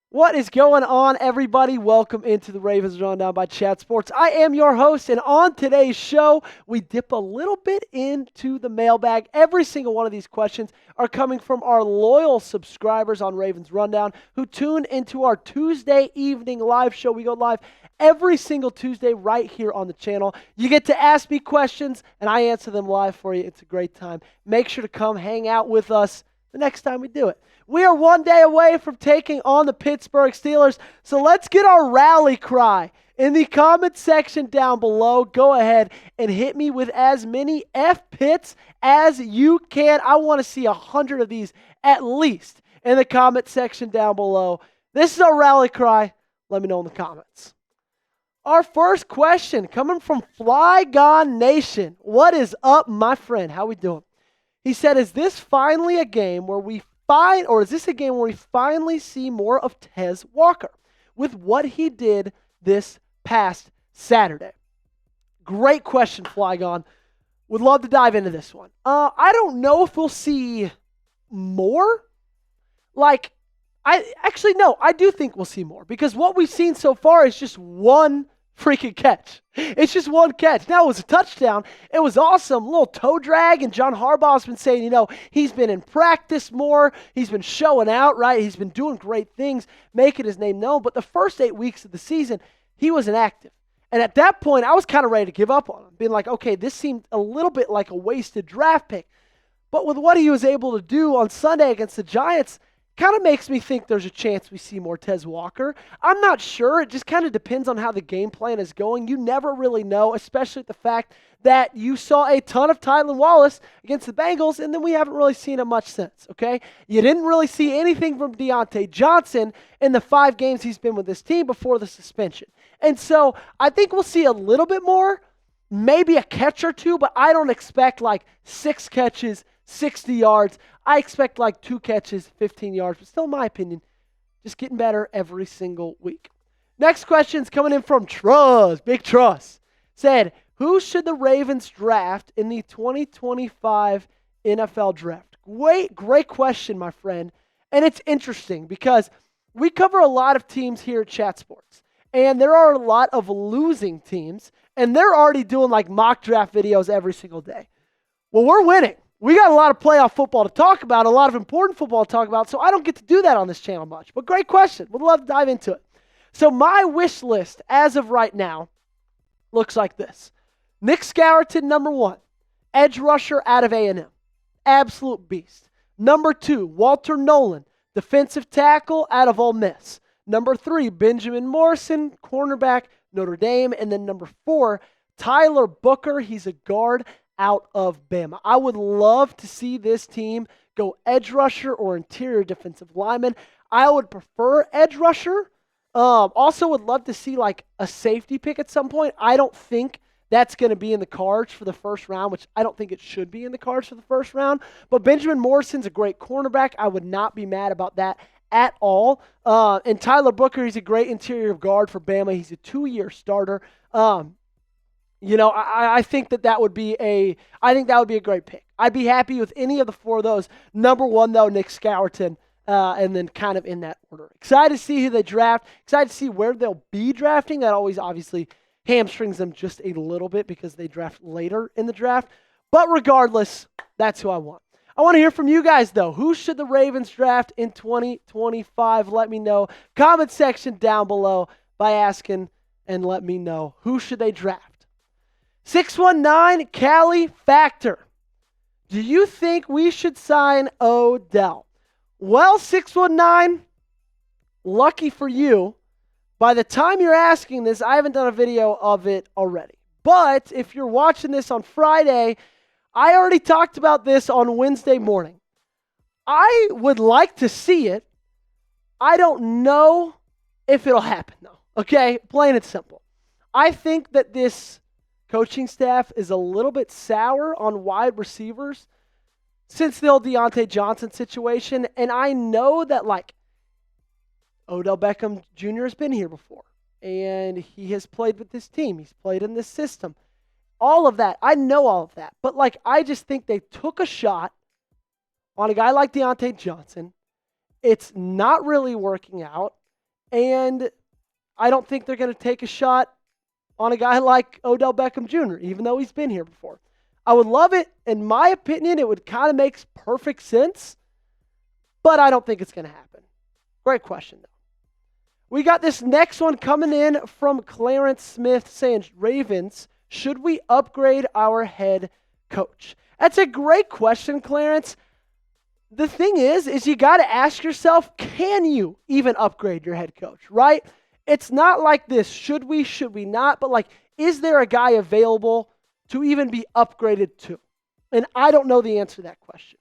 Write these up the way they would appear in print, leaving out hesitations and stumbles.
What is going on, everybody? Welcome into the Ravens Rundown by Chat Sports. I am your host, and on today's show, we dip a little bit into the mailbag. Every single one of these questions are coming from our loyal subscribers on Ravens Rundown who tune into our Tuesday evening live show. We go live every single Tuesday right here on the channel. You get to ask me questions, and I answer them live for you. It's a great time. Make sure to come hang out with us the next time we do it. We are one day away from taking on the Pittsburgh Steelers, so let's get our rally cry in the comment section down below. Go ahead and hit me with as many F-Pits as you can. I want to see 100 of these at least in the comment section down below. This is our rally cry. Let me know in the comments. Our first question coming from Flygon Nation. What is up, my friend? How we doing? He said, is this finally a game where we finally see more of Tez Walker with what he did this past Saturday? Great question, Flygon. Would love to dive into this one. I don't know if we'll see more. I do think we'll see more because what we've seen so far is just one freaking catch. It's just one catch. Now, it was a touchdown. It was awesome. A little toe drag, and John Harbaugh's been saying, he's been in practice more. He's been showing out, right? He's been doing great things, making his name known. But the first 8 weeks of the season, he was inactive. And at that point, I was kind of ready to give up on him, being like, okay, this seemed a little bit like a wasted draft pick. But with what he was able to do on Sunday against the Giants, kind of makes me think there's a chance we see more Tez Walker. I'm not sure. It just kind of depends on how the game plan is going. You never really know, especially the fact that you saw a ton of Tylan Wallace against the Bengals, and then we haven't really seen him much since, okay? You didn't really see anything from Deontay Johnson in the 5 games he's been with this team before the suspension. And so I think we'll see a little bit more, maybe a catch or two, but I don't expect 6 catches, 60 yards. I expect 2 catches, 15 yards, but still, in my opinion, just getting better every single week. Next question's coming in from Truss, Big Truss. Said, who should the Ravens draft in the 2025 NFL draft? Great question, my friend. And it's interesting because we cover a lot of teams here at Chat Sports, and there are a lot of losing teams, and they're already doing mock draft videos every single day. Well, we're winning. We got a lot of playoff football to talk about, a lot of important football to talk about, so I don't get to do that on this channel much. But great question. Would love to dive into it. So my wish list as of right now looks like this. Nic Scourton, number 1. Edge rusher out of A&M. Absolute beast. Number 2, Walter Nolen, defensive tackle out of Ole Miss. Number 3, Benjamin Morrison, cornerback, Notre Dame. And then number 4, Tyler Booker. He's a guard out of Bama. I would love to see this team go edge rusher or interior defensive lineman. I would prefer edge rusher. Also would love to see a safety pick at some point. I don't think that's going to be in the cards for the first round, which I don't think it should be in the cards for the first round. But Benjamin Morrison's a great cornerback. I would not be mad about that at all. And Tyler Booker, he's a great interior guard for Bama. He's a 2-year starter. I think that would be a great pick. I'd be happy with any of the 4 of those. Number 1, though, Nic Scourton, and then kind of in that order. Excited to see who they draft. Excited to see where they'll be drafting. That always obviously hamstrings them just a little bit because they draft later in the draft. But regardless, that's who I want. I want to hear from you guys, though. Who should the Ravens draft in 2025? Let me know. Comment section down below by asking and let me know. Who should they draft? 619 Cali Factor. Do you think we should sign Odell? Well, 619, lucky for you, by the time you're asking this, I haven't done a video of it already. But if you're watching this on Friday, I already talked about this on Wednesday morning. I would like to see it. I don't know if it'll happen, though. Okay? Plain and simple. I think that this coaching staff is a little bit sour on wide receivers since the old Deontay Johnson situation. And I know that, Odell Beckham Jr. has been here before. And he has played with this team. He's played in this system. all of that. I know all of that. But, like, I just think they took a shot on a guy like Deontay Johnson. It's not really working out. And I don't think they're going to take a shot on a guy like Odell Beckham Jr., even though he's been here before. I would love it. In my opinion, it would kind of make perfect sense. But I don't think it's going to happen. Great question, though. We got this next one coming in from Clarence Smith saying, Ravens, should we upgrade our head coach? That's a great question, Clarence. The thing is you got to ask yourself, can you even upgrade your head coach, right? It's not like this, should we not? But, like, is there a guy available to even be upgraded to? And I don't know the answer to that question.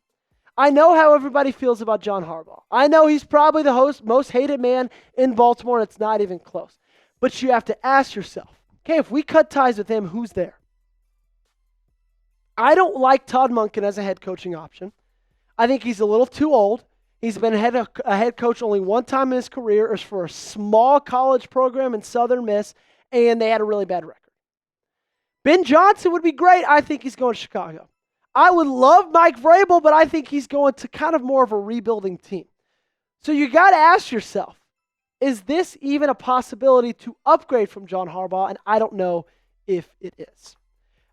I know how everybody feels about John Harbaugh. I know he's probably the most hated man in Baltimore, and it's not even close. But you have to ask yourself, okay, if we cut ties with him, who's there? I don't like Todd Monken as a head coaching option. I think he's a little too old. He's been a head coach only one time in his career. It was for a small college program in Southern Miss, and they had a really bad record. Ben Johnson would be great. I think he's going to Chicago. I would love Mike Vrabel, but I think he's going to kind of more of a rebuilding team. So you got to ask yourself, is this even a possibility to upgrade from John Harbaugh? And I don't know if it is.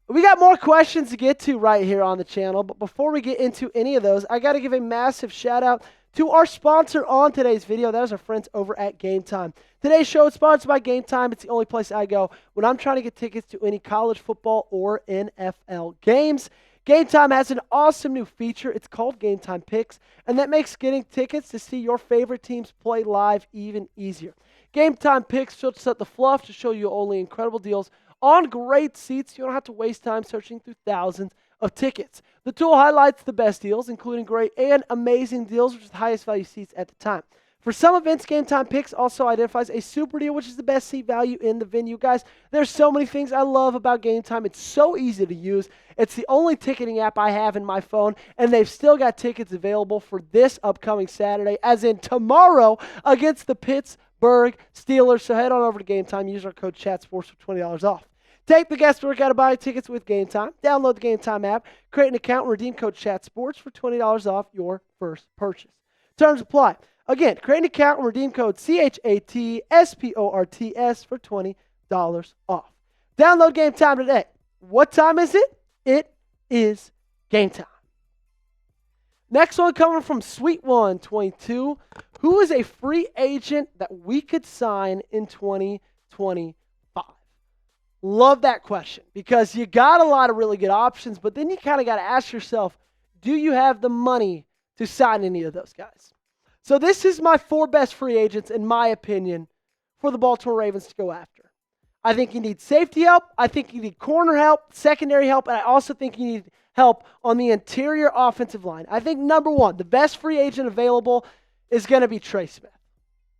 We got more questions to get to right here on the channel, but before we get into any of those, I got to give a massive shout out to our sponsor on today's video. That is our friends over at Game Time. Today's show is sponsored by Game Time. It's the only place I go when I'm trying to get tickets to any college football or NFL games. Game Time has an awesome new feature. It's called Game Time Picks, and that makes getting tickets to see your favorite teams play live even easier. Game Time Picks filters out the fluff to show you only incredible deals on great seats. You don't have to waste time searching through thousands of tickets. The tool highlights the best deals, including great and amazing deals, which is the highest value seats at the time. For some events, Game Time Picks also identifies a super deal, which is the best seat value in the venue. Guys, there's so many things I love about Game Time. It's so easy to use. It's the only ticketing app I have in my phone, and they've still got tickets available for this upcoming Saturday, as in tomorrow, against the Pittsburgh Steelers. So head on over to Game Time. Use our code CHATSPORTS for $20 off. Take the guesswork out of buying tickets with Game Time. Download the Game Time app, create an account, and redeem code CHATSPORTS for $20 off your first purchase. Terms apply. Again, create an account and redeem code CHATSPORTS for $20 off. Download Game Time today. What time is it? It is game time. Next one coming from Sweet 122. Who is a free agent that we could sign in 2025? Love that question because you got a lot of really good options, but then you kind of got to ask yourself, do you have the money to sign any of those guys? So this is my 4 best free agents, in my opinion, for the Baltimore Ravens to go after. I think you need safety help. I think you need corner help, secondary help, and I also think you need help on the interior offensive line. I think, number 1, the best free agent available is going to be Trey Smith.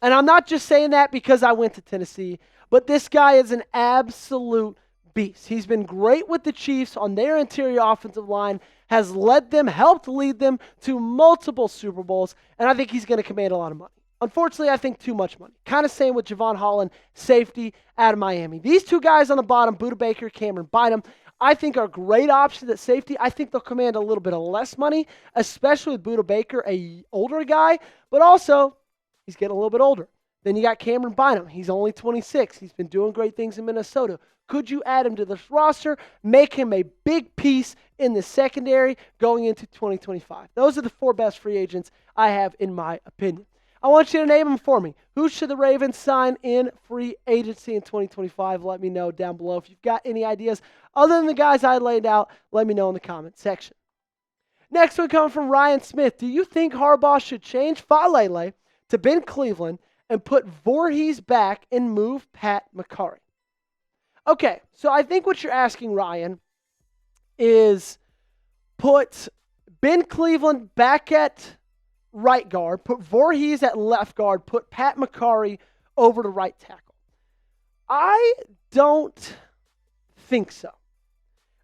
And I'm not just saying that because I went to Tennessee, but this guy is an absolute beast. He's been great with the Chiefs on their interior offensive line, has led them, helped lead them to multiple Super Bowls, and I think he's going to command a lot of money. Unfortunately, I think too much money. Kind of same with Jevon Holland, safety out of Miami. These 2 guys on the bottom, Budda Baker, Camryn Bynum, I think are great options at safety. I think they'll command a little bit of less money, especially with Budda Baker, a older guy, but also he's getting a little bit older. Then you got Camryn Bynum. He's only 26. He's been doing great things in Minnesota. Could you add him to this roster, make him a big piece in the secondary going into 2025? Those are the 4 best free agents I have in my opinion. I want you to name them for me. Who should the Ravens sign in free agency in 2025? Let me know down below. If you've got any ideas other than the guys I laid out, let me know in the comment section. Next one coming from Ryan Smith. Do you think Harbaugh should change Faalele to Ben Cleveland and put Voorhees back and move Pat McCarry? Okay, so I think what you're asking, Ryan, is put Ben Cleveland back at right guard, put Voorhees at left guard, put Pat McCarry over to right tackle. I don't think so.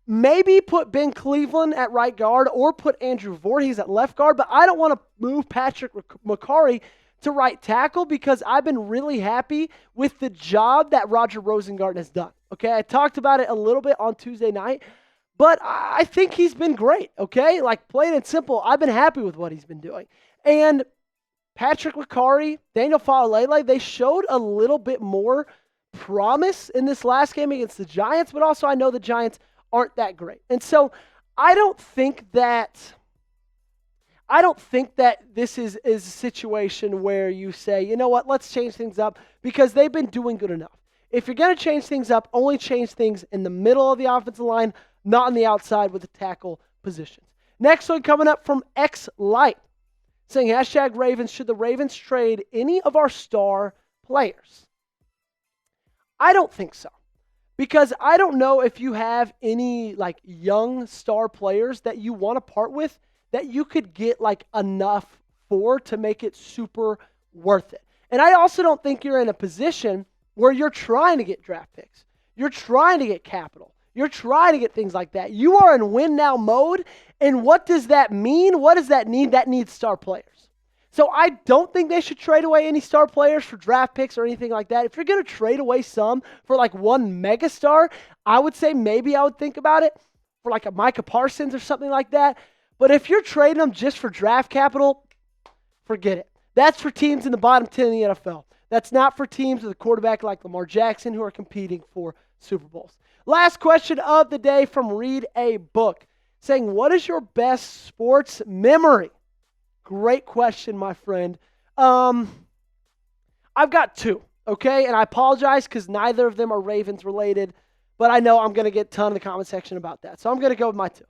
Maybe put Ben Cleveland at right guard or put Andrew Voorhees at left guard, but I don't want to move Patrick McCarry to right tackle because I've been really happy with the job that Roger Rosengarten has done. Okay, I talked about it a little bit on Tuesday night, but I think he's been great. Okay, like plain and simple, I've been happy with what he's been doing. And Patrick McCarry, Daniel Faalele, they showed a little bit more promise in this last game against the Giants, but also I know the Giants aren't that great. And so I don't think that this is a situation where you say, you know what, let's change things up because they've been doing good enough. If you're going to change things up, only change things in the middle of the offensive line, not on the outside with the tackle positions. Next one coming up from X Light, saying #Ravens, should the Ravens trade any of our star players? I don't think so. Because I don't know if you have any like young star players that you want to part with that you could get like enough for to make it super worth it. And I also don't think you're in a position where you're trying to get draft picks. You're trying to get capital. You're trying to get things like that. You are in win now mode. And what does that mean? What does that need? That needs star players. So I don't think they should trade away any star players for draft picks or anything like that. If you're going to trade away some for like one megastar, I would say maybe I would think about it for like a Micah Parsons or something like that. But if you're trading them just for draft capital, forget it. That's for teams in the bottom 10 in the NFL. That's not for teams with a quarterback like Lamar Jackson who are competing for Super Bowls. Last question of the day from Read a Book, saying, what is your best sports memory? Great question, my friend. I've got two, okay? And I apologize because neither of them are Ravens related, but I know I'm going to get a ton in the comment section about that. So I'm going to go with my two.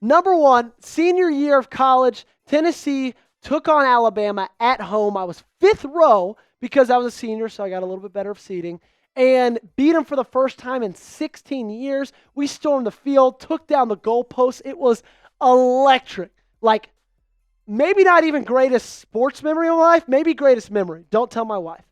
Number one, senior year of college, Tennessee took on Alabama at home. I was fifth row because I was a senior, so I got a little bit better of seating, and beat them for the first time in 16 years. We stormed the field, took down the goalposts. It was electric. Like, maybe not even greatest sports memory of my life, maybe greatest memory. Don't tell my wife.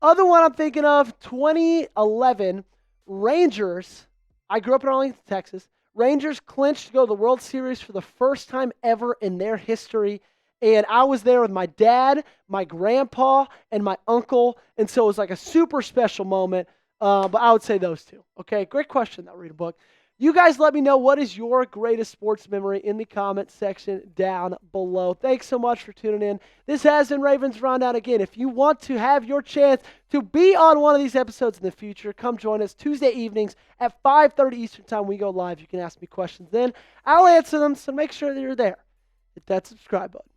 Other one I'm thinking of, 2011, Rangers. I grew up in Arlington, Texas. Rangers clinched to go to the World Series for the first time ever in their history. And I was there with my dad, my grandpa, and my uncle. And so it was like a super special moment. But I would say those two. Okay, great question, though, Read a Book. You guys let me know what is your greatest sports memory in the comment section down below. Thanks so much for tuning in. This has been Ravens Rundown. Again, if you want to have your chance to be on one of these episodes in the future, come join us Tuesday evenings at 5:30 Eastern Time. We go live. You can ask me questions then. I'll answer them, so make sure that you're there. Hit that subscribe button.